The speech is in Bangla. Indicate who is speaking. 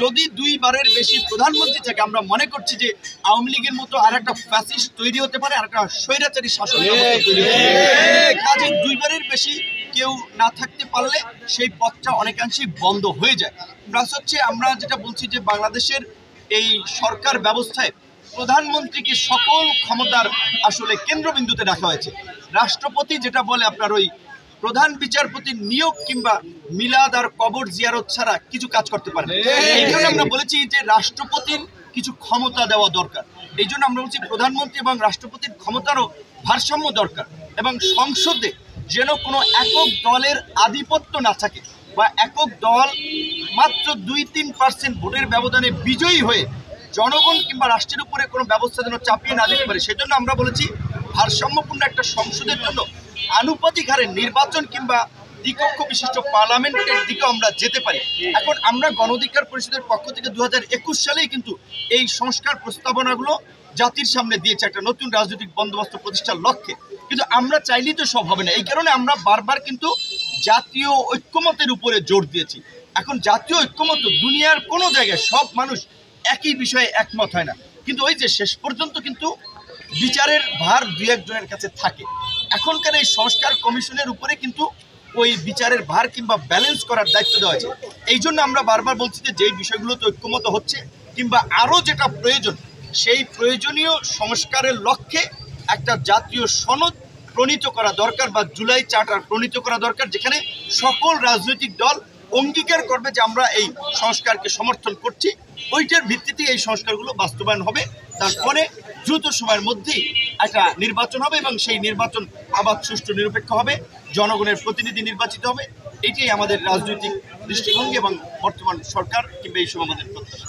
Speaker 1: যদি দুইবারের বেশি প্রধানমন্ত্রী থাকে আমরা মনে করছি যে আওয়ামী লীগের মতো আর একটা ফ্যাসিস্ট তৈরি হতে পারে, আর একটা স্বৈরাচারী শাসন কাজে দুইবারের বেশি কেউ না থাকতে পারলে সেই পথটা অনেকাংশেই বন্ধ হয়ে যায়। প্লাস হচ্ছে আমরা যেটা বলছি যে বাংলাদেশের এই সরকার ব্যবস্থায় প্রধানমন্ত্রীকে সকল ক্ষমতার আসলে কেন্দ্রবিন্দুতে রাখা হয়েছে। রাষ্ট্রপতি যেটা বলে আপনার ওই প্রধান বিচারপতির নিয়োগ কিংবা মিলাদ আর কবর জিয়ারত ছাড়া কিছু কাজ করতে পারে না। এই জন্য আমরা বলেছি যে রাষ্ট্রপতির কিছু ক্ষমতা দেওয়া দরকার। এই জন্য আমরা বলছি প্রধানমন্ত্রী এবং রাষ্ট্রপতির ক্ষমতারও ভারসাম্য দরকার, এবং সংসদে যেন কোনো একক দলের আধিপত্য না থাকে, বা একক দল মাত্র 2-3% ভোটের ব্যবধানে বিজয়ী হয়ে জনগণ কিংবা রাষ্ট্রের উপরে কোনো ব্যবস্থা যেন চাপিয়ে না দিতে পারে। সেজন্য আমরা বলেছি ভারসাম্যপূর্ণ একটা সংসদের জন্য আনুপাতিক হারে নির্বাচন কিংবা দ্বিকক্ষ বিশিষ্ট পার্লামেন্টের দিকে আমরা যেতে পারি। এখন আমরা গণঅধিকার পরিষদের পক্ষ থেকে 2021 সালেই কিন্তু এই সংস্কার প্রস্তাবনাগুলো জাতির সামনে দিয়েছে একটা নতুন রাজনৈতিক বন্দোবস্ত প্রতিষ্ঠার লক্ষ্যে। কিন্তু আমরা চাইলেই তো সব হবে না, এই কারণে আমরা বারবার কিন্তু জাতীয় ঐক্যমতের উপরে জোর দিয়েছি। এখন জাতীয় ঐক্যমত দুনিয়ার কোনো জায়গায় সব মানুষ একই বিষয়ে একমত হয় না, কিন্তু ওই যে শেষ পর্যন্ত কিন্তু বিচারের ভার দুই একজনের কাছে থাকে। এখনকার এই সংস্কার কমিশনের উপরে কিন্তু ওই বিচারের ভার কিংবা ব্যালেন্স করার দায়িত্ব দেওয়া হয়েছে। এই জন্য আমরা বারবার বলছি যে যেই বিষয়গুলোতে ঐক্যমত হচ্ছে কিংবা আরও যেটা প্রয়োজন, সেই প্রয়োজনীয় সংস্কারের লক্ষ্যে একটা জাতীয় সনদ প্রণীত করা দরকার, বা জুলাই চার্টার প্রণীত করা দরকার, যেখানে সকল রাজনৈতিক দল অঙ্গীকার করবে যে আমরা এই সংস্কারকে সমর্থন করছি। ওইটার ভিত্তিতে এই সংস্কারগুলো বাস্তবায়ন হবে। তারপরে দ্রুত সময়ের মধ্যেই একটা নির্বাচন হবে, এবং সেই নির্বাচন আবার সুষ্ঠু নিরপেক্ষ হবে, জনগণের প্রতিনিধি নির্বাচিত হবে। এটাই আমাদের রাজনৈতিক দৃষ্টিভঙ্গি এবং বর্তমান সরকার কিংবা এই সব আমাদের প্রত্যাশা।